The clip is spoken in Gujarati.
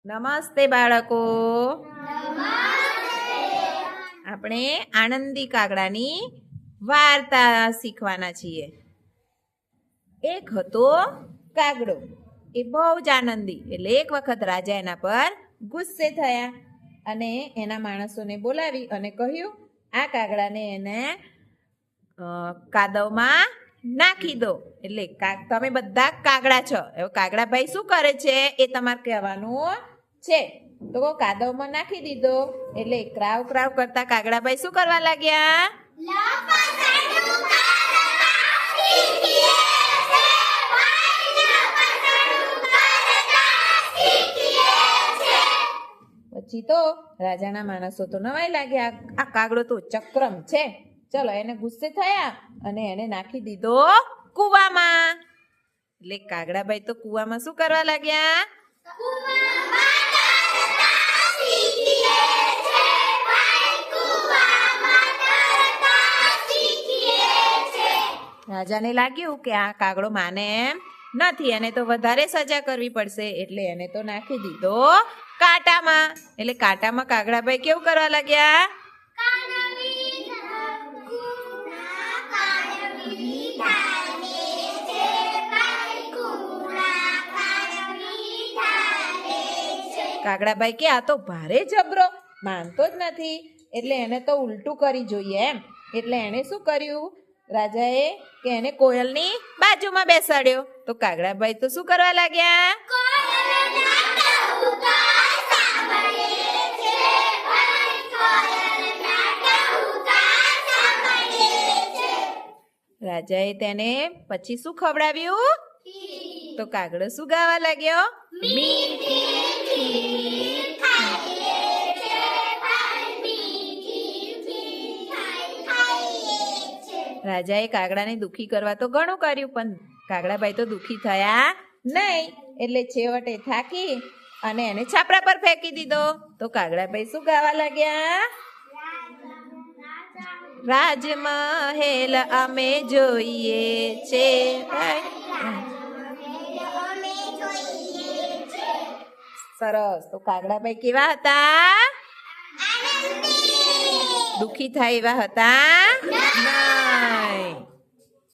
નમસ્તે બાળકો. આપણે આનંદી કાગડાની વાર્તા શીખવાના છીએ. એક હતો કાગડો, એ બહુ જ આનંદી. એટલે એક વખત રાજા એના પર ગુસ્સે થયા અને એના માણસોને બોલાવી અને કહ્યું, આ કાગડાને એને કાદવમાં નાખી દો. એટલે તમે બધા કાગડા છો, હવે કાગડા ભાઈ શું કરે છે એ તમારે કહેવાનું છે. તો કાદવમાં નાખી દીધો. એટલે ક્રાવ ક્રાવ કરતા કાગડા ભાઈ શું કરવા લાગ્યા? પછી તો રાજાના માણસો તો નવાઈ લાગ્યા, આ કાગડો તો ચક્રમ છે. ચલો, એને ગુસ્સે થયા અને એને નાખી દીધો કૂવામાં. એટલે કાગડાભાઈ તો કૂવામાં શું કરવા લાગ્યા? રાજાને લાગ્યું કે આ કાગડો માને એમ નથી, એને તો વધારે સજા કરવી પડશે. એટલે એને તો નાખી દીધો કાંટામાં. એટલે કાંટામાં કાગડાભાઈ કેવું કરવા લાગ્યા? કાગડાભાઈ કે આ તો ભારે જબરો, માનતો જ નથી. એટલે એને તો ઉલટું કરી જોઈએ એમ. એટલે એને શું કર્યું રાજાએ કે એને કોયલની બાજુમાં બેસાડ્યો. તો કાગડાભાઈ તો શું કરવા લાગ્યા? રાજાએ તેને પછી શું ખવડાવ્યું? તો કાગડો શું ગાવા લાગ્યો? રાજાએ કાગડાને દુખી કરવા તો ઘણું કર્યું, પણ કાગડાભાઈ તો દુખી થયા નહીં. એટલે છેવટે થાકી અને એને છાપરા પર ફેંકી દીધો. તો કાગડાભાઈ શું ગાવા લાગ્યા? રાજમહેલ અમે જોઈએ છે. સરસ. તો કાગડાભાઈ કેવા હતા? દુખી થાય એવા હતા